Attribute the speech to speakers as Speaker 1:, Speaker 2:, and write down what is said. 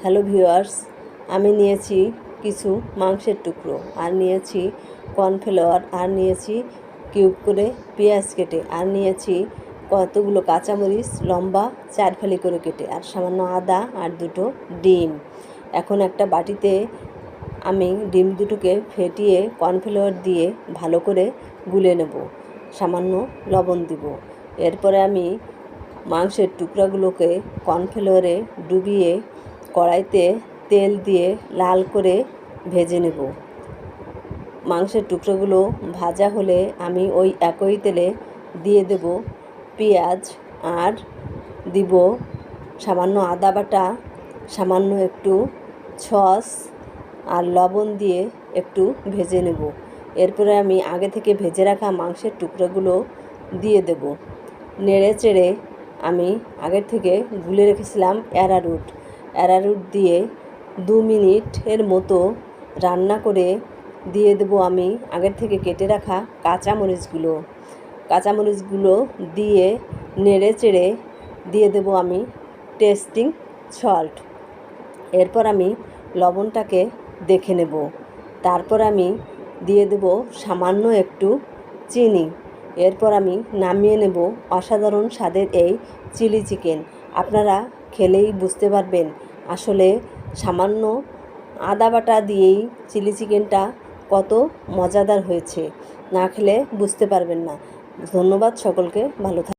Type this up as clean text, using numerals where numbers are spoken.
Speaker 1: Hello viewers, আমি নিয়েছি কিছু মাংসের টুকরো, আর নিয়েছি কর্নফ্লাওয়ার, আর নিয়েছি কিউব করে পেঁয়াজ কেটে, আর নিয়েছি কতগুলো কাঁচামরিচ লম্বা 4 ফালি করে কেটে, আর সামান্য আদা, আর 2টো ডিম। এখন একটা বাটিতে আমি ডিম দুটোকে ফেটিয়ে কর্নফ্লাওয়ার দিয়ে ভালো করে গুলে নেব, সামান্য লবণ দিব। এরপরে আমি মাংসের টুকরাগুলোকে কর্নফ্লাওয়ারে ডুবিয়ে কড়াইতে তেল দিয়ে লাল করে ভেজে নেব। মাংসের টুকরোগুলো ভাজা হলে আমি ওই একই তেলে দিয়ে দেব পেঁয়াজ, আর দিব সামান্য আদা বাটা, সামান্য একটু সস আর লবণ দিয়ে একটু ভেজে নেব। এরপরে আমি আগে থেকে ভেজে রাখা মাংসের টুকরোগুলো দিয়ে দেব। নেড়ে চেড়ে আমি আগের থেকে গুলে রেখেছিলাম অ্যারারুট দিয়ে 2 মিনিটের মতো রান্না করে দিয়ে দেব আমি আগের থেকে কেটে রাখা কাঁচামরিচগুলো দিয়ে নেড়ে চেড়ে দিয়ে দেব আমি টেস্টিং সল্ট। এরপর আমি লবণটাকে দেখে নেব। তারপর আমি দিয়ে দেব সামান্য একটু চিনি। এরপর আমি নামিয়ে নেব অসাধারণ স্বাদের এই চিলি চিকেন। আপনারা খেলেই বুঝতে পারবেন আসলে সামান্য আদা বাটা দিয়েই চিলি চিকেনটা কত মজাদার হয়েছে। না খেলে বুঝতে পারবেন না। ধন্যবাদ সকলকে, ভালো থাকবেন।